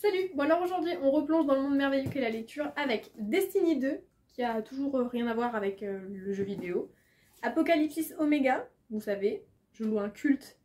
Salut! Bon alors aujourd'hui on replonge dans le monde merveilleux qu'est la lecture avec Destiny 2, qui a toujours rien à voir avec le jeu vidéo. Apocalypsis Omega, vous savez, je loue un culte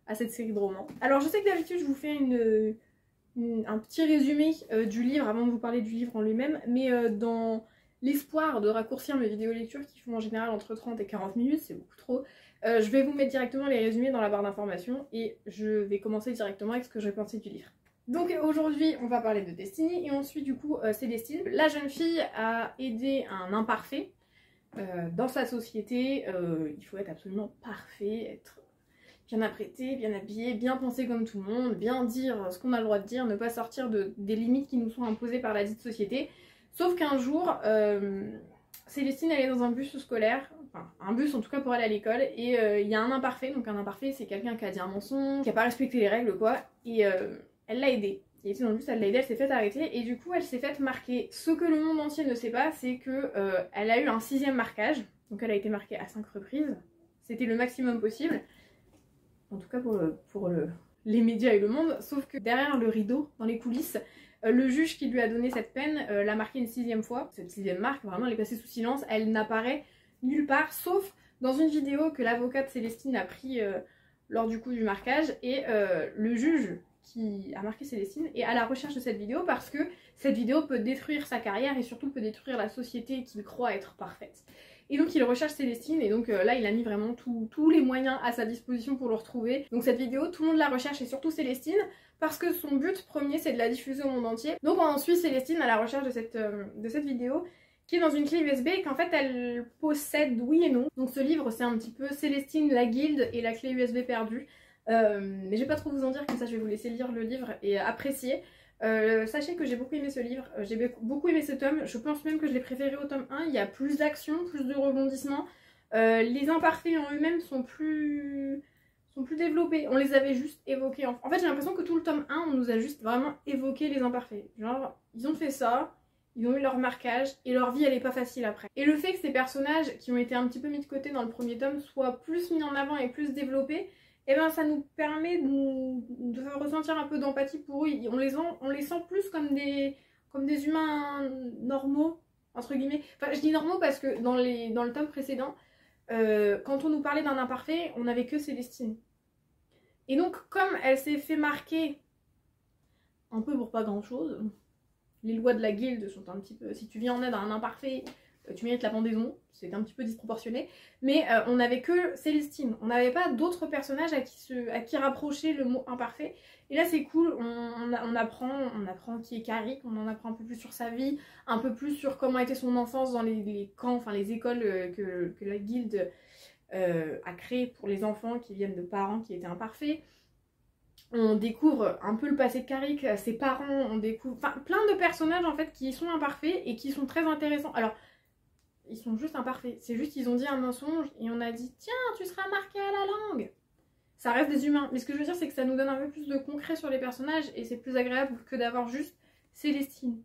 à cette série de romans. Alors je sais que d'habitude je vous fais un petit résumé du livre avant de vous parler du livre en lui-même, mais dans l'espoir de raccourcir mes vidéos lecture qui font en général entre 30 et 40 minutes, c'est beaucoup trop, je vais vous mettre directement les résumés dans la barre d'informations et je vais commencer directement avec ce que j'ai pensé du livre. Donc aujourd'hui on va parler de Destiny et ensuite du coup Célestine. La jeune fille a aidé un imparfait dans sa société. Il faut être absolument parfait, être bien apprêté, bien habillé, bien pensé comme tout le monde, bien dire ce qu'on a le droit de dire, ne pas sortir des limites qui nous sont imposées par la dite société. Sauf qu'un jour, Célestine elle est dans un bus scolaire, enfin un bus en tout cas pour aller à l'école, et il y a un imparfait. Donc un imparfait c'est quelqu'un qui a dit un mensonge, qui a pas respecté les règles quoi, et elle l'a aidée. Elle était dans le bus, elle l'a aidée, elle s'est fait arrêter et du coup elle s'est fait marquer. Ce que le monde entier ne sait pas, c'est que elle a eu un 6e marquage, donc elle a été marquée à 5 reprises. C'était le maximum possible, en tout cas pour les médias et le monde, sauf que derrière le rideau, dans les coulisses, le juge qui lui a donné cette peine l'a marquée une 6e fois. Cette 6e marque, vraiment, elle est passée sous silence, elle n'apparaît nulle part, sauf dans une vidéo que l'avocat de Célestine a pris lors du coup du marquage, et le juge qui a marqué Célestine est à la recherche de cette vidéo parce que cette vidéo peut détruire sa carrière et surtout peut détruire la société qu'il croit être parfaite. Et donc il recherche Célestine et donc là il a mis vraiment tous les moyens à sa disposition pour le retrouver. Donc cette vidéo, tout le monde la recherche et surtout Célestine parce que son but premier c'est de la diffuser au monde entier. Donc on suit Célestine à la recherche de cette vidéo qui est dans une clé USB et qu'en fait elle possède oui et non. Donc ce livre c'est un petit peu Célestine, la guilde et la clé USB perdue. Mais je vais pas trop vous en dire, comme ça je vais vous laisser lire le livre et apprécier. Sachez que j'ai beaucoup aimé ce livre, j'ai beaucoup aimé ce tome, je pense même que je l'ai préféré au tome 1, il y a plus d'action, plus de rebondissements, les imparfaits en eux-mêmes sont plus développés, on les avait juste évoqués. En fait j'ai l'impression que tout le tome 1 on nous a juste vraiment évoqué les imparfaits, genre ils ont fait ça, ils ont eu leur marquage et leur vie elle est pas facile après. Et le fait que ces personnages qui ont été un petit peu mis de côté dans le premier tome soient plus mis en avant et plus développés, et ben ça nous permet de ressentir un peu d'empathie pour eux. On les sent plus comme des humains normaux, entre guillemets. Enfin je dis normaux parce que dans le tome précédent, quand on nous parlait d'un imparfait, on n'avait que Célestine. Et donc comme elle s'est fait marquer un peu pour pas grand chose, les lois de la guilde sont un petit peu... Si tu viens en aide à un imparfait, tu mérites la pendaison, c'est un petit peu disproportionné, mais on n'avait que Célestine, on n'avait pas d'autres personnages à qui rapprocher le mot imparfait, et là c'est cool, on apprend qui est Carrick, on en apprend un peu plus sur sa vie, un peu plus sur comment était son enfance dans les camps, enfin les écoles que la guilde a créées pour les enfants qui viennent de parents qui étaient imparfaits. On découvre un peu le passé de Carrick, ses parents, on découvre... Enfin, plein de personnages en fait qui sont imparfaits et qui sont très intéressants. Alors, ils sont juste imparfaits. C'est juste qu'ils ont dit un mensonge et on a dit « Tiens, tu seras marqué à la langue !» Ça reste des humains. Mais ce que je veux dire, c'est que ça nous donne un peu plus de concret sur les personnages et c'est plus agréable que d'avoir juste Célestine.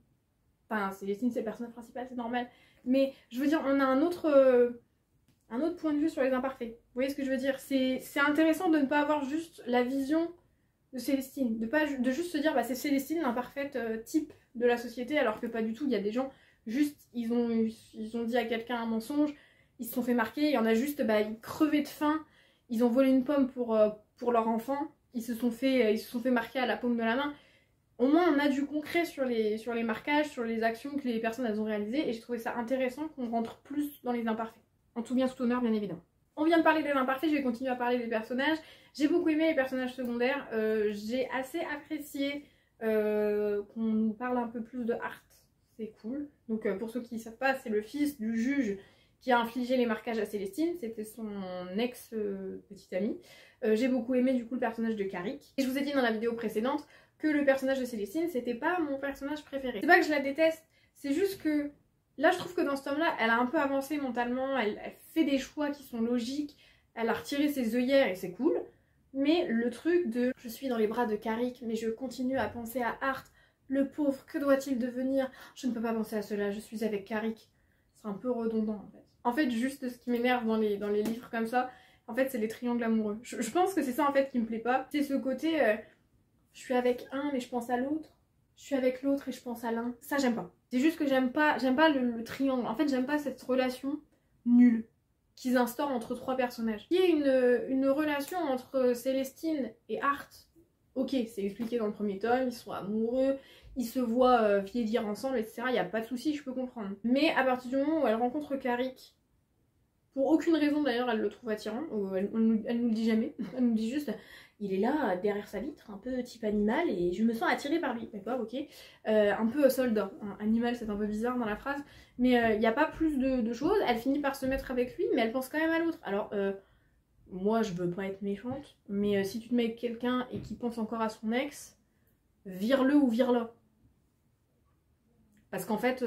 Enfin, Célestine, c'est le personnage principal, c'est normal. Mais je veux dire, on a un autre point de vue sur les imparfaits. Vous voyez ce que je veux dire? C'est intéressant de ne pas avoir juste la vision de Célestine, de juste se dire bah c'est Célestine l'imparfaite type de la société, alors que pas du tout. Il y a des gens juste ils ont dit à quelqu'un un mensonge, ils se sont fait marquer, il y en a juste bah ils crevaient de faim, ils ont volé une pomme pour leur enfant, ils se sont fait marquer à la paume de la main. Au moins on a du concret sur les marquages, sur les actions que les personnes elles ont réalisées, et j'ai trouvé ça intéressant qu'on rentre plus dans les imparfaits. En tout bien tout honneur bien évidemment. On vient de parler des imparfaits, je vais continuer à parler des personnages. J'ai beaucoup aimé les personnages secondaires, j'ai assez apprécié qu'on nous parle un peu plus de Hart, c'est cool. Donc pour ceux qui ne savent pas, c'est le fils du juge qui a infligé les marquages à Célestine, c'était son ex-petite amie. J'ai beaucoup aimé du coup le personnage de Carrick. Et je vous ai dit dans la vidéo précédente que le personnage de Célestine, c'était pas mon personnage préféré. C'est pas que je la déteste, c'est juste que là je trouve que dans ce tome là, elle a un peu avancé mentalement, elle fait des choix qui sont logiques, elle a retiré ses œillères et c'est cool. Mais le truc de je suis dans les bras de Carrick mais je continue à penser à Hart, le pauvre, que doit-il devenir? Je ne peux pas penser à cela, je suis avec Carrick. C'est un peu redondant en fait. En fait juste ce qui m'énerve dans les livres comme ça, en fait c'est les triangles amoureux. Je pense que c'est ça en fait qui me plaît pas. C'est ce côté je suis avec un mais je pense à l'autre. je suis avec l'autre et je pense à l'un. Ça, j'aime pas. C'est juste que j'aime pas le triangle. En fait, j'aime pas cette relation nulle qu'ils instaurent entre 3 personnages. Il y a une relation entre Célestine et Art. Ok, c'est expliqué dans le premier tome, ils sont amoureux, ils se voient vieillir ensemble, etc. Il n'y a pas de souci, je peux comprendre. Mais à partir du moment où elle rencontre Carrick, pour aucune raison d'ailleurs, elle le trouve attirant, elle nous le dit jamais, elle nous dit juste, il est là, derrière sa vitre, un peu type animal, et je me sens attirée par lui, d'accord, ok. Un peu soldat, hein. Animal c'est un peu bizarre dans la phrase, mais il n'y a pas plus de choses, elle finit par se mettre avec lui, mais elle pense quand même à l'autre. Alors, moi je veux pas être méchante, mais si tu te mets avec quelqu'un et qui pense encore à son ex, vire-le ou vire-la. Parce qu'en fait,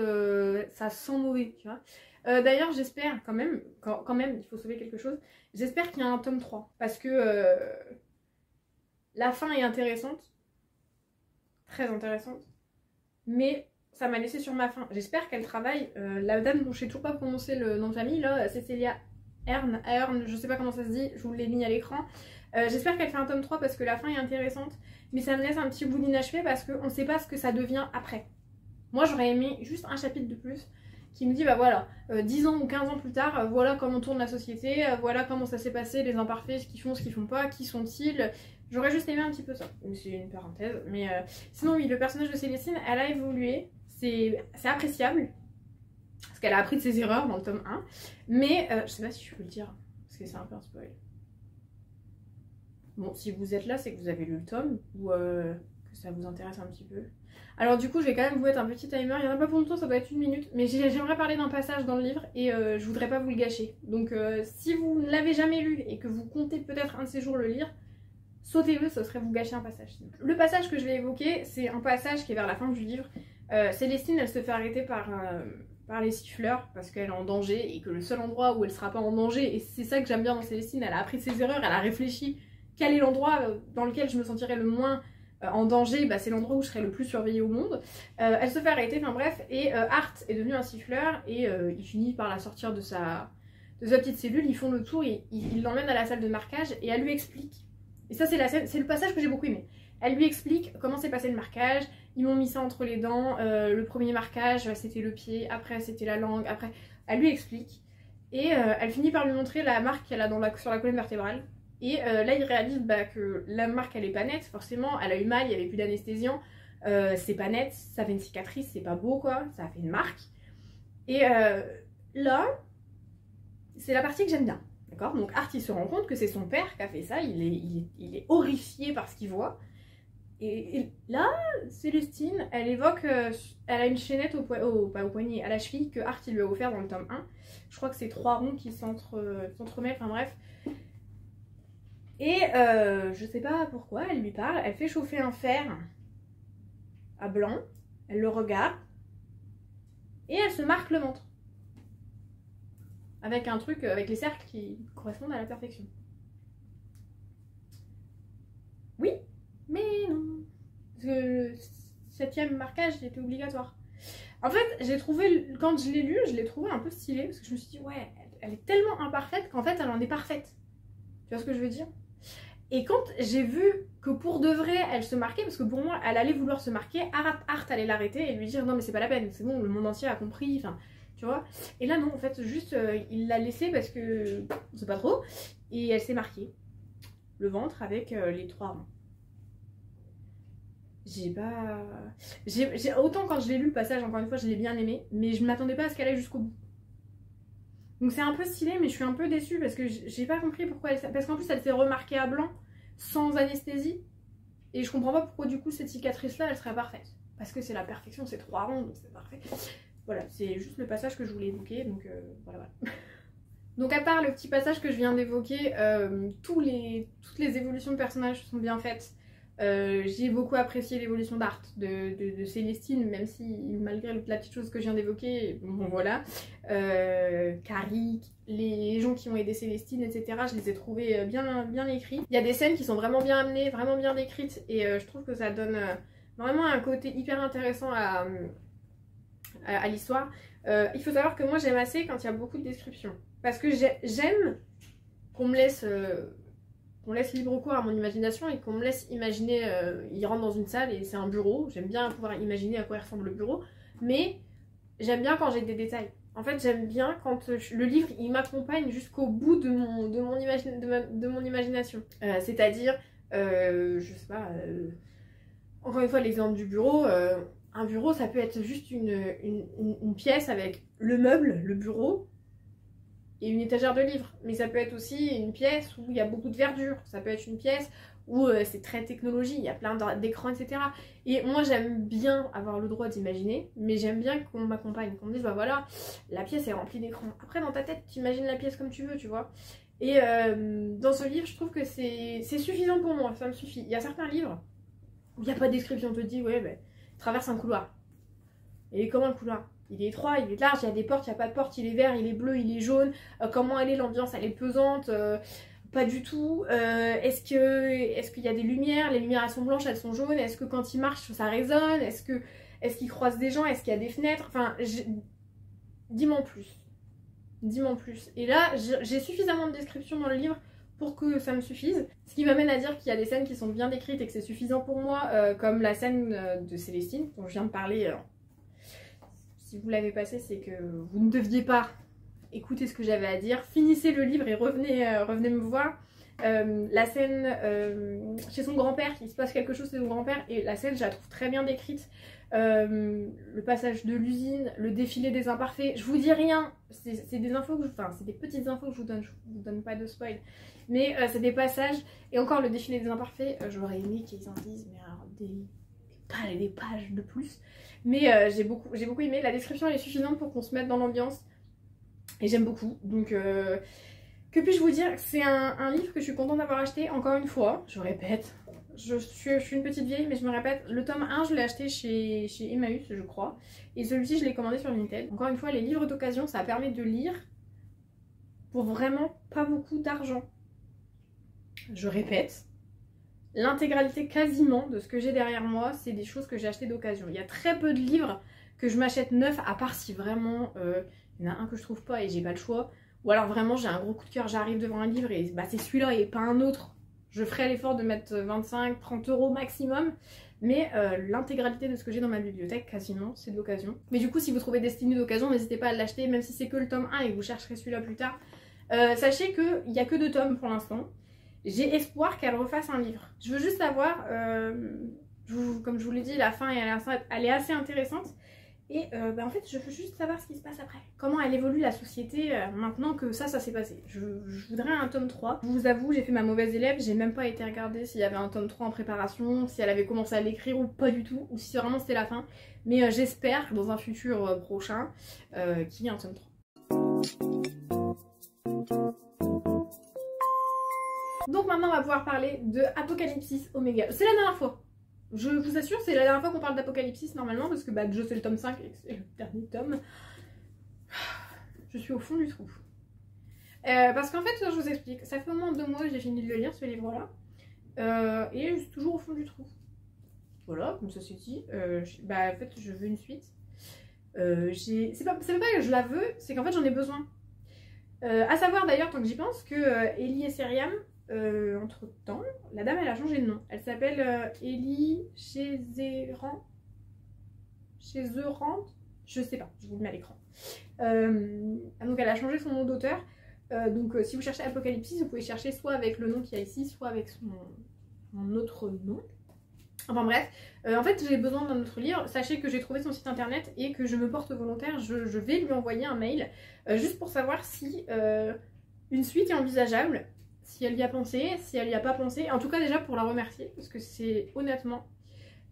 ça sent mauvais, tu vois. D'ailleurs, j'espère quand même, il faut sauver quelque chose, j'espère qu'il y a un tome 3. Parce que la fin est intéressante, très intéressante, mais ça m'a laissé sur ma faim. J'espère qu'elle travaille, la dame dont je sais toujours pas prononcer le nom de famille, là, Cécilia Erne, je sais pas comment ça se dit, je vous l'ai mis à l'écran. J'espère qu'elle fait un tome 3 parce que la fin est intéressante, mais ça me laisse un petit bout d'inachevé parce qu'on sait pas ce que ça devient après. Moi j'aurais aimé juste un chapitre de plus qui me dit bah voilà, 10 ans ou 15 ans plus tard, voilà comment tourne la société, voilà comment ça s'est passé, les imparfaits, ce qu'ils font pas, qui sont-ils. J'aurais juste aimé un petit peu ça, c'est une parenthèse, mais sinon oui, le personnage de Célestine, elle a évolué, c'est appréciable, parce qu'elle a appris de ses erreurs dans le tome 1, mais je sais pas si je peux le dire, parce que c'est un peu un spoil. Bon, si vous êtes là, c'est que vous avez lu le tome, ou que ça vous intéresse un petit peu. Alors du coup, je vais quand même vous mettre un petit timer, il y en a pas pour longtemps, ça doit être 1 minute, mais j'aimerais parler d'un passage dans le livre, et je voudrais pas vous le gâcher. Donc si vous ne l'avez jamais lu, et que vous comptez peut-être un de ces jours le lire, sautez-le, ça serait vous gâcher un passage. Le passage que je vais évoquer, c'est un passage qui est vers la fin du livre. Célestine, elle se fait arrêter par les siffleurs parce qu'elle est en danger et que le seul endroit où elle sera pas en danger, et c'est ça que j'aime bien dans Célestine, elle a appris de ses erreurs, elle a réfléchi quel est l'endroit dans lequel je me sentirais le moins en danger, bah, c'est l'endroit où je serais le plus surveillée au monde. Elle se fait arrêter, enfin bref, et Art est devenu un siffleur et il finit par la sortir de sa petite cellule, ils font le tour, il l'emmène à la salle de marquage et elle lui explique. Et ça c'est le passage que j'ai beaucoup aimé. Elle lui explique comment s'est passé le marquage, ils m'ont mis ça entre les dents, le premier marquage c'était le pied, après c'était la langue, après... Elle lui explique, et elle finit par lui montrer la marque qu'elle a sur la colonne vertébrale. Et là il réalise bah, que la marque elle est pas nette, forcément, elle a eu mal, il n'y avait plus d'anesthésiant, c'est pas net, ça fait une cicatrice, c'est pas beau quoi, ça fait une marque. Et là, c'est la partie que j'aime bien. D'accord. Donc Art il se rend compte que c'est son père qui a fait ça, il est horrifié par ce qu'il voit. Et là, Célestine, elle évoque, elle a une chaînette pas au poignet, à la cheville que Art il lui a offert dans le tome 1. Je crois que c'est 3 ronds qui s'entremêlent, enfin bref. Et je sais pas pourquoi, elle lui parle, elle fait chauffer un fer à blanc, elle le regarde, et elle se marque le ventre. Avec un truc, avec les cercles qui correspondent à la perfection. Oui, mais non. Parce que le 7e marquage était obligatoire. En fait, j'ai trouvé, quand je l'ai lu, je l'ai trouvé un peu stylé. Parce que je me suis dit, ouais, elle est tellement imparfaite qu'en fait, elle en est parfaite. Tu vois ce que je veux dire? Et quand j'ai vu que pour de vrai, elle se marquait, parce que pour moi, elle allait vouloir se marquer, Art allait l'arrêter et lui dire, non mais c'est pas la peine, c'est bon, le monde entier a compris, enfin... Tu vois. Et là non, en fait juste il l'a laissée parce que on sait pas trop, et elle s'est marquée le ventre avec les 3 ronds. Autant quand je l'ai lu le passage, encore une fois je l'ai bien aimé, mais je ne m'attendais pas à ce qu'elle aille jusqu'au bout. Donc c'est un peu stylé, mais je suis un peu déçue parce que j'ai pas compris pourquoi parce qu'en plus elle s'est remarquée à blanc sans anesthésie, et je comprends pas pourquoi du coup cette cicatrice là elle serait parfaite, parce que c'est la perfection, c'est 3 ronds donc c'est parfait. Voilà, c'est juste le passage que je voulais évoquer, donc voilà. Donc à part le petit passage que je viens d'évoquer, toutes les évolutions de personnages sont bien faites. J'ai beaucoup apprécié l'évolution d'Art de Célestine, même si malgré la petite chose que je viens d'évoquer, bon voilà. Carrick, les gens qui ont aidé Célestine, etc., je les ai trouvés bien écrits. Il y a des scènes qui sont vraiment bien amenées, vraiment bien décrites, et je trouve que ça donne vraiment un côté hyper intéressant à l'histoire. Il faut savoir que moi j'aime assez quand il y a beaucoup de descriptions, parce que j'aime qu'on me laisse qu'on laisse libre cours à mon imagination et qu'on me laisse imaginer, il rentre dans une salle et c'est un bureau, j'aime bien pouvoir imaginer à quoi il ressemble le bureau, mais j'aime bien quand j'ai des détails. En fait, j'aime bien quand le livre, il m'accompagne jusqu'au bout de mon imagination. C'est-à-dire, je sais pas, encore une fois, l'exemple du bureau, un bureau, ça peut être juste une pièce avec le meuble, le bureau, et une étagère de livres. Mais ça peut être aussi une pièce où il y a beaucoup de verdure. Ça peut être une pièce où c'est très technologie, il y a plein d'écrans, etc. Et moi, j'aime bien avoir le droit d'imaginer, mais j'aime bien qu'on m'accompagne, qu'on me dise, bah voilà, la pièce est remplie d'écrans. Après, dans ta tête, tu imagines la pièce comme tu veux, tu vois. Et dans ce livre, je trouve que c'est suffisant pour moi, ça me suffit. Il y a certains livres où il n'y a pas de description, on te dit, ouais, bah, traverse un couloir. Et comment le couloir? Il est étroit, il est large, il y a des portes, il n'y a pas de porte, il est vert, il est bleu, il est jaune. Comment elle est, l'ambiance, elle est pesante, pas du tout. Est-ce qu'il y a des lumières? Les lumières, elles sont blanches, elles sont jaunes. Est-ce que quand il marche, ça résonne? Est-ce qu'il croise des gens? Est-ce qu'il y a des fenêtres? Enfin, dis-moi en plus. Dis-moi en plus. Et là, j'ai suffisamment de descriptions dans le livre pour que ça me suffise. Ce qui m'amène à dire qu'il y a des scènes qui sont bien décrites et que c'est suffisant pour moi, comme la scène de Célestine, dont je viens de parler. Si vous l'avez passé, c'est que vous ne deviez pas écouter ce que j'avais à dire. Finissez le livre et revenez me voir. La scène chez son grand-père, il se passe quelque chose chez son grand-père et la scène, je la trouve très bien décrite. Le passage de l'usine, le défilé des imparfaits, je vous dis rien, c'est des infos que c'est des petites infos que je vous donne pas de spoil, mais c'est des passages, et encore le défilé des imparfaits, j'aurais aimé qu'ils en disent, mais alors des pages de plus, mais j'ai beaucoup aimé, la description elle est suffisante pour qu'on se mette dans l'ambiance, et j'aime beaucoup, donc que puis-je vous dire, c'est un livre que je suis contente d'avoir acheté, encore une fois, je répète. Je suis une petite vieille, mais je me répète, le tome 1, je l'ai acheté chez Emmaüs, je crois. Et celui-ci, je l'ai commandé sur Vinted. Encore une fois, les livres d'occasion, ça permet de lire pour vraiment pas beaucoup d'argent. Je répète, l'intégralité quasiment de ce que j'ai derrière moi, c'est des choses que j'ai achetées d'occasion. Il y a très peu de livres que je m'achète neufs, à part si vraiment il y en a un que je trouve pas et j'ai pas le choix. Ou alors vraiment, j'ai un gros coup de cœur, j'arrive devant un livre et bah, c'est celui-là et pas un autre. Je ferai l'effort de mettre 25-30 € maximum, mais l'intégralité de ce que j'ai dans ma bibliothèque, quasiment, c'est de l'occasion. Mais du coup, si vous trouvez Destinée d'occasion, n'hésitez pas à l'acheter, même si c'est que le tome 1 et que vous chercherez celui-là plus tard. Sachez qu'il n'y a que 2 tomes pour l'instant. J'ai espoir qu'elle refasse un livre. Je veux juste savoir, comme je vous l'ai dit, la fin elle est assez intéressante. Et en fait, je veux juste savoir ce qui se passe après. Comment elle évolue la société maintenant que ça s'est passé. Je voudrais un tome 3. Je vous avoue, j'ai fait ma mauvaise élève. J'ai même pas été regarder s'il y avait un tome 3 en préparation, si elle avait commencé à l'écrire ou pas du tout, ou si vraiment c'était la fin. Mais j'espère, dans un futur prochain, qu'il y ait un tome 3. Donc maintenant, on va pouvoir parler de Apocalypsis Omega. C'est la dernière fois. Je vous assure, c'est la dernière fois qu'on parle d'Apocalypsis normalement, parce que bah, déjà c'est le tome 5 et c'est le dernier tome. Je suis au fond du trou. Parce qu'en fait, je vous explique, ça fait au moins 2 mois que j'ai fini de le lire, ce livre-là. Et je suis toujours au fond du trou. Voilà, comme ça c'est dit. En fait, je veux une suite. C'est pas que je la veux, c'est qu'en fait j'en ai besoin. À savoir d'ailleurs, tant que j'y pense, que Ellie et Seriam, entre temps, la dame elle a changé de nom. Elle s'appelle Ellie Chezeran. Je sais pas, je vous le mets à l'écran. Donc elle a changé son nom d'auteur. Donc si vous cherchez Apocalypsis, vous pouvez chercher soit avec le nom qu'il y a ici, soit avec son autre nom. Enfin bref, en fait j'ai besoin d'un autre livre. Sachez que j'ai trouvé son site internet et que je me porte volontaire. Je vais lui envoyer un mail juste pour savoir si une suite est envisageable. Si elle y a pensé, si elle y a pas pensé, en tout cas déjà pour la remercier, parce que c'est honnêtement,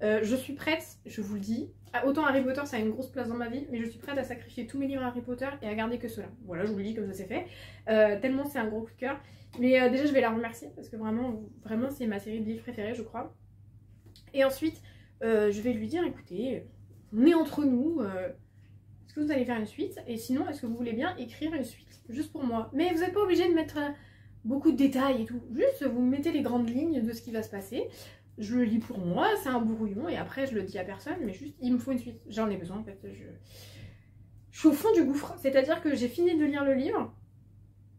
je suis prête, je vous le dis, autant Harry Potter ça a une grosse place dans ma vie, mais je suis prête à sacrifier tous mes livres Harry Potter et à garder que ceux-là. Voilà, je vous le dis comme ça c'est fait, tellement c'est un gros coup de cœur. Mais déjà je vais la remercier, parce que vraiment c'est ma série de livres préférée je crois. Et ensuite, je vais lui dire, écoutez, on est entre nous, est-ce que vous allez faire une suite? Et sinon, est-ce que vous voulez bien écrire une suite, juste pour moi? Mais vous n'êtes pas obligé de mettre beaucoup de détails et tout. Juste, vous mettez les grandes lignes de ce qui va se passer. Je le lis pour moi, c'est un brouillon, et après, je le dis à personne, mais juste, il me faut une suite. J'en ai besoin, en fait. Je suis au fond du gouffre. C'est-à-dire que j'ai fini de lire le livre,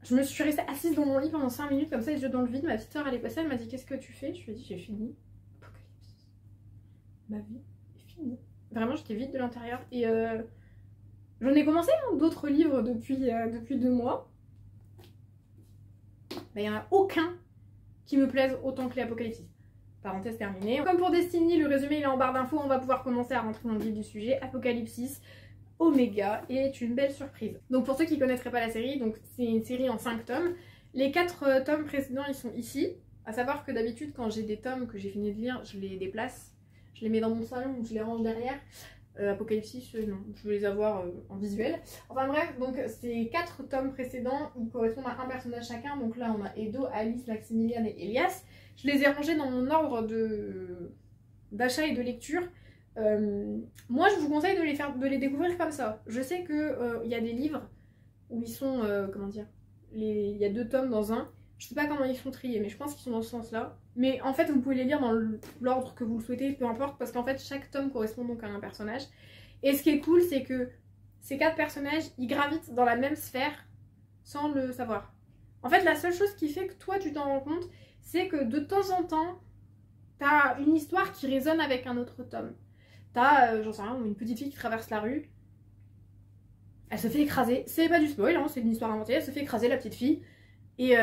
Je me suis restée assise dans mon lit pendant 5 minutes comme ça, les yeux dans le vide. Ma petite soeur elle est passée, elle m'a dit qu'est-ce que tu fais? Je lui ai dit j'ai fini. Apocalypse. Ma vie est finie. Vraiment j'étais vide de l'intérieur. Et j'en ai commencé d'autres livres depuis 2 mois. Il n'y en a aucun qui me plaise autant que les Apocalypse. Parenthèse terminée. Comme pour Destiny, le résumé il est en barre d'infos, on va pouvoir commencer à rentrer dans le vif du sujet. Apocalypse Omega est une belle surprise. Donc pour ceux qui ne connaîtraient pas la série, donc c'est une série en 5 tomes. Les 4 tomes précédents ils sont ici. À savoir que d'habitude quand j'ai des tomes que j'ai fini de lire, je les déplace. Je les mets dans mon salon ou je les range derrière. Apocalypse, non, je veux les avoir en visuel. Enfin bref, donc ces 4 tomes précédents, ils correspondent à un personnage chacun. Donc là on a Edo, Alice, Maximilian et Elias. Je les ai rangés dans mon ordre d'achat et de lecture. Moi je vous conseille de les découvrir comme ça. Je sais que y a des livres où ils sont, comment dire, il y a 2 tomes dans un. Je sais pas comment ils sont triés, mais je pense qu'ils sont dans ce sens-là. Mais en fait, vous pouvez les lire dans l'ordre que vous le souhaitez, peu importe, parce qu'en fait, chaque tome correspond donc à un personnage. Et ce qui est cool, c'est que ces 4 personnages, ils gravitent dans la même sphère sans le savoir. En fait, la seule chose qui fait que toi, tu t'en rends compte, c'est que de temps en temps, t'as une histoire qui résonne avec un autre tome. T'as, j'en sais rien, une petite fille qui traverse la rue, elle se fait écraser. C'est pas du spoil, hein, c'est une histoire inventée, elle se fait écraser, la petite fille. Et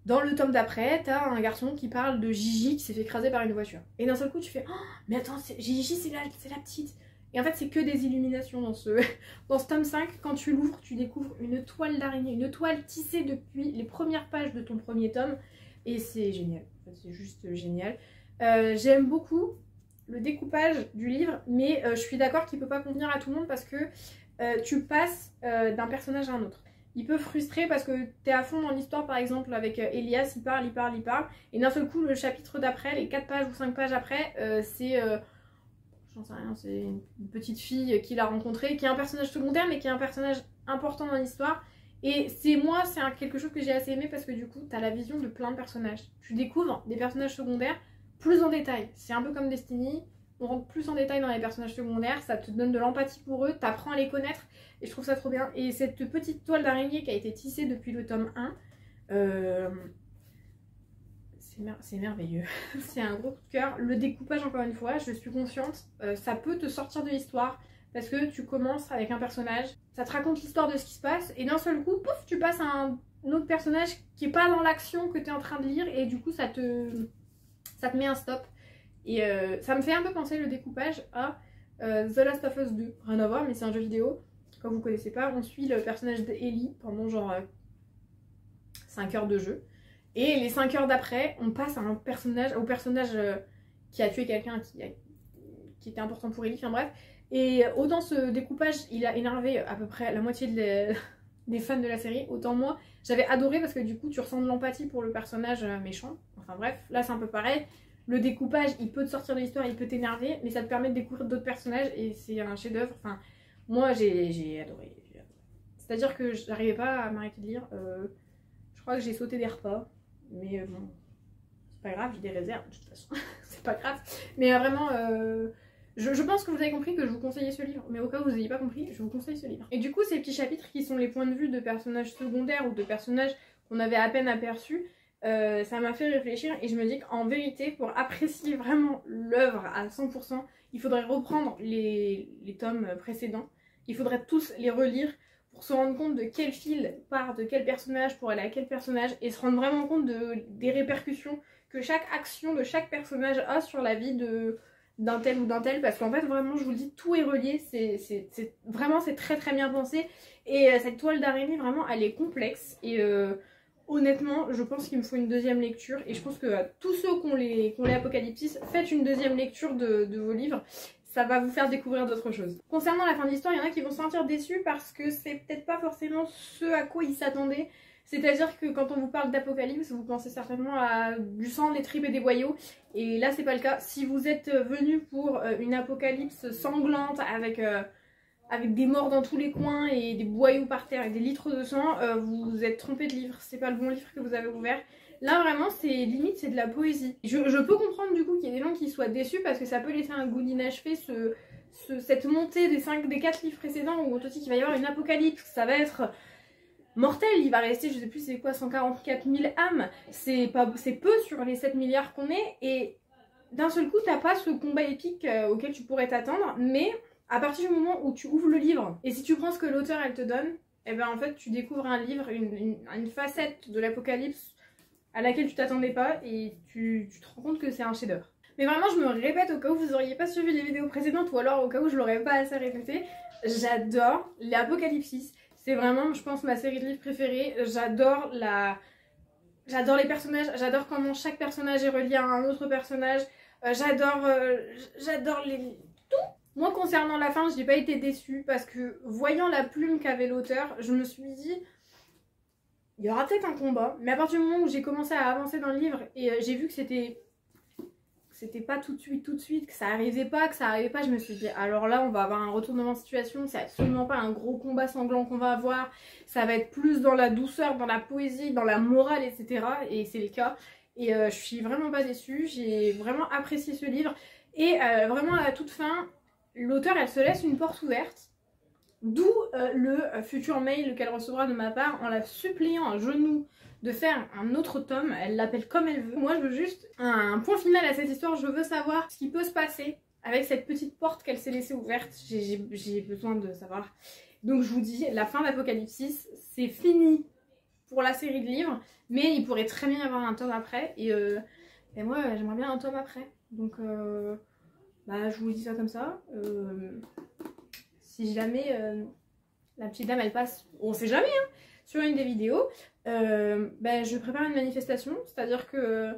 dans le tome d'après, t'as un garçon qui parle de Gigi qui s'est fait écraser par une voiture. Et d'un seul coup, tu fais oh, mais attends, Gigi, c'est la petite. Et en fait, c'est que des illuminations dans ce tome 5. Quand tu l'ouvres, tu découvres une toile d'araignée, une toile tissée depuis les premières pages de ton premier tome. Et c'est génial. En fait, c'est juste génial. J'aime beaucoup le découpage du livre, mais je suis d'accord qu'il peut pas convenir à tout le monde parce que tu passes d'un personnage à un autre. Il peut frustrer parce que t'es à fond dans l'histoire, par exemple avec Elias, il parle, et d'un seul coup le chapitre d'après, les 4 pages ou 5 pages après, c'est j'en sais rien, c'est une petite fille qu'il a rencontrée, qui est un personnage secondaire mais qui est un personnage important dans l'histoire. Et c'est quelque chose que j'ai assez aimé parce que du coup t'as la vision de plein de personnages. Tu découvres des personnages secondaires plus en détail. C'est un peu comme Destiny, on rentre plus en détail dans les personnages secondaires, ça te donne de l'empathie pour eux, t'apprends à les connaître et je trouve ça trop bien. Et cette petite toile d'araignée qui a été tissée depuis le tome 1, c'est merveilleux. C'est un gros coup de cœur. Le découpage, encore une fois, je suis consciente, ça peut te sortir de l'histoire parce que tu commences avec un personnage, ça te raconte l'histoire de ce qui se passe et d'un seul coup, pouf, tu passes à un autre personnage qui est pas dans l'action que tu es en train de lire et du coup ça te met un stop. Et ça me fait un peu penser le découpage à The Last of Us 2. Rien à voir, mais c'est un jeu vidéo. Quand vous connaissez pas, on suit le personnage d'Ellie pendant genre 5 heures de jeu. Et les 5 heures d'après, on passe au personnage qui a tué quelqu'un qui était important pour Ellie, enfin bref. Et autant ce découpage, il a énervé à peu près la moitié des fans de la série, autant moi, j'avais adoré parce que du coup, tu ressens de l'empathie pour le personnage méchant. Enfin bref, là c'est un peu pareil. Le découpage, il peut te sortir de l'histoire, il peut t'énerver, mais ça te permet de découvrir d'autres personnages et c'est un chef-d'œuvre. Enfin, moi j'ai adoré. C'est-à-dire que j'arrivais pas à m'arrêter de lire. Je crois que j'ai sauté des repas, mais bon, c'est pas grave, j'ai des réserves de toute façon, c'est pas grave. Mais vraiment, je pense que vous avez compris que je vous conseillais ce livre, mais au cas où vous n'ayez pas compris, je vous conseille ce livre. Et du coup, ces petits chapitres qui sont les points de vue de personnages secondaires ou de personnages qu'on avait à peine aperçus, ça m'a fait réfléchir et je me dis qu'en vérité, pour apprécier vraiment l'œuvre à 100%, il faudrait reprendre les tomes précédents, il faudrait tous les relire pour se rendre compte de quel fil part de quel personnage pour aller à quel personnage et se rendre vraiment compte des répercussions que chaque action de chaque personnage a sur la vie d'un tel ou d'un tel, parce qu'en fait vraiment je vous le dis, tout est relié, vraiment c'est très très bien pensé et cette toile d'araignée vraiment elle est complexe et honnêtement, je pense qu'il me faut une deuxième lecture et je pense que tous ceux qui ont les Apocalypse, faites une deuxième lecture de vos livres, ça va vous faire découvrir d'autres choses. Concernant la fin de l'histoire, il y en a qui vont se sentir déçus parce que c'est peut-être pas forcément ce à quoi ils s'attendaient. C'est-à-dire que quand on vous parle d'Apocalypse, vous pensez certainement à du sang, des tripes et des boyaux. Et là, c'est pas le cas. Si vous êtes venu pour une Apocalypse sanglante avec des morts dans tous les coins et des boyaux par terre et des litres de sang, vous vous êtes trompé de livre. C'est pas le bon livre que vous avez ouvert. Là vraiment c'est limite, c'est de la poésie. Je peux comprendre du coup qu'il y ait des gens qui soient déçus parce que ça peut laisser un goût d'inachevé, cette montée des 4 livres précédents où on te dit qu'il va y avoir une apocalypse, ça va être mortel, il va rester, je sais plus c'est quoi, 144 000 âmes, c'est peu sur les 7 milliards qu'on est, et d'un seul coup t'as pas ce combat épique auquel tu pourrais t'attendre, mais à partir du moment où tu ouvres le livre, et si tu prends ce que l'auteur elle te donne, et ben en fait tu découvres un livre, une facette de l'apocalypse à laquelle tu t'attendais pas, et tu te rends compte que c'est un chef-d'œuvre. Mais vraiment je me répète au cas où vous auriez pas suivi les vidéos précédentes, ou alors au cas où je l'aurais pas assez répété, j'adore l'Apocalypsis. C'est vraiment, je pense, ma série de livres préférée. J'adore les personnages, j'adore comment chaque personnage est relié à un autre personnage. J'adore tout. Moi, concernant la fin, je n'ai pas été déçue parce que, voyant la plume qu'avait l'auteur, je me suis dit, il y aura peut-être un combat. Mais à partir du moment où j'ai commencé à avancer dans le livre et j'ai vu que c'était pas tout de suite, que ça arrivait pas, je me suis dit alors là on va avoir un retournement de situation, c'est absolument pas un gros combat sanglant qu'on va avoir, ça va être plus dans la douceur, dans la poésie, dans la morale, etc. Et c'est le cas, et je suis vraiment pas déçue, j'ai vraiment apprécié ce livre, et vraiment à la toute fin, l'auteur elle se laisse une porte ouverte, d'où le futur mail qu'elle recevra de ma part en la suppliant à genoux de faire un autre tome, elle l'appelle comme elle veut. Moi je veux juste un point final à cette histoire, je veux savoir ce qui peut se passer avec cette petite porte qu'elle s'est laissée ouverte, j'ai besoin de savoir. Donc je vous dis, la fin d'Apocalypsis, c'est fini pour la série de livres, mais il pourrait très bien y avoir un tome après, et moi j'aimerais bien un tome après. Donc bah, je vous dis ça comme ça. Si jamais la petite dame elle passe, on sait jamais hein, sur une des vidéos, ben, je prépare une manifestation, c'est-à-dire que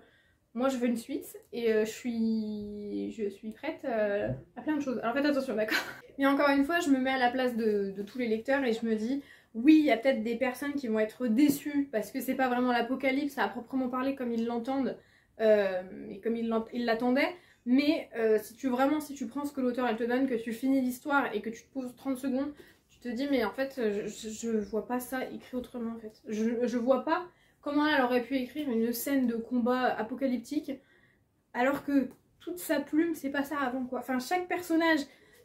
moi je veux une suite et je suis prête à plein de choses. Alors faites attention, d'accord? Mais encore une fois, je me mets à la place de tous les lecteurs et je me dis, oui, il y a peut-être des personnes qui vont être déçues parce que c'est pas vraiment l'apocalypse à proprement parler comme ils l'entendent et comme ils l'attendaient. Mais si tu prends ce que l'auteur elle te donne, que tu finis l'histoire et que tu te poses 30 secondes, tu te dis mais en fait je vois pas ça écrit autrement en fait. Je vois pas comment elle aurait pu écrire une scène de combat apocalyptique alors que toute sa plume c'est pas ça avant quoi. Enfin chaque personnage,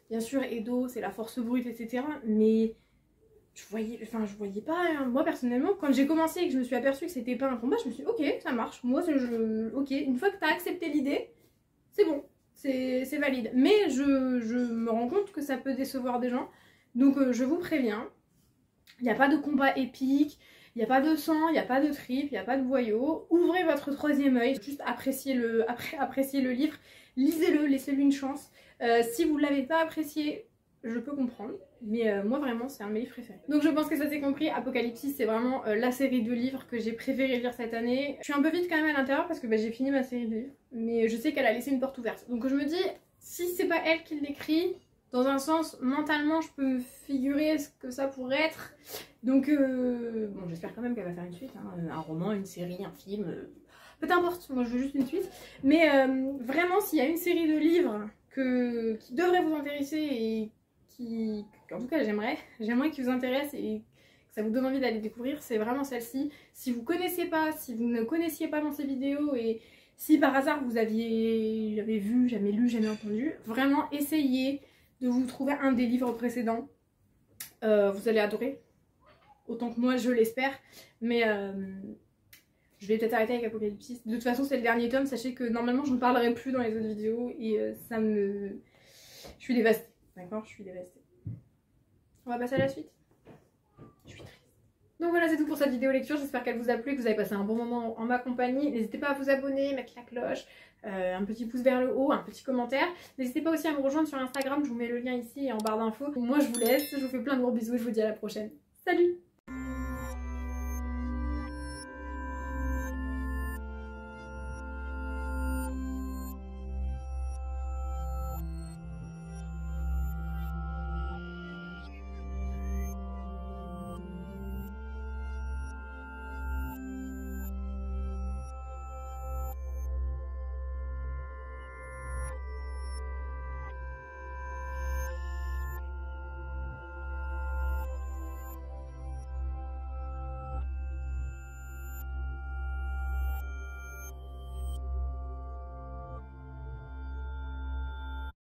bien sûr Edo c'est la force brute etc. Mais je voyais pas hein. Moi personnellement quand j'ai commencé et que je me suis aperçue que c'était pas un combat, je me suis dit ok ça marche, moi ok, une fois que t'as accepté l'idée, c'est bon, c'est valide. Mais je me rends compte que ça peut décevoir des gens. Donc je vous préviens, il n'y a pas de combat épique, il n'y a pas de sang, il n'y a pas de tripes, il n'y a pas de boyaux. Ouvrez votre troisième œil, juste appréciez le livre, lisez-le, laissez-lui une chance. Si vous ne l'avez pas apprécié, je peux comprendre, mais moi vraiment c'est un de mes livres préférés. Donc je pense que ça s'est compris, Apocalypsis c'est vraiment la série de livres que j'ai préféré lire cette année. Je suis un peu vite quand même à l'intérieur parce que bah, j'ai fini ma série de livres, mais je sais qu'elle a laissé une porte ouverte. Donc je me dis, si c'est pas elle qui l'écrit, dans un sens, mentalement je peux me figurer ce que ça pourrait être. Donc bon j'espère quand même qu'elle va faire une suite, hein, un roman, une série, un film, peu importe, moi je veux juste une suite. Mais vraiment s'il y a une série de livres qui devrait vous intéresser et en tout cas j'aimerais qu'il vous intéresse et que ça vous donne envie d'aller découvrir, c'est vraiment celle-ci. Si vous connaissez pas, si vous ne connaissiez pas dans ces vidéos et si par hasard vous aviez jamais vu, jamais lu, jamais entendu, vraiment essayez de vous trouver un des livres précédents. Vous allez adorer, autant que moi je l'espère, mais je vais peut-être arrêter avec Apocalypsis. De toute façon c'est le dernier tome, sachez que normalement je ne parlerai plus dans les autres vidéos et je suis dévastée. D'accord, je suis dévastée. On va passer à la suite. Je suis triste. Donc voilà, c'est tout pour cette vidéo lecture. J'espère qu'elle vous a plu, que vous avez passé un bon moment en ma compagnie. N'hésitez pas à vous abonner, mettre la cloche, un petit pouce vers le haut, un petit commentaire. N'hésitez pas aussi à me rejoindre sur Instagram, je vous mets le lien ici et en barre d'infos. Moi je vous laisse, je vous fais plein de gros bisous et je vous dis à la prochaine. Salut!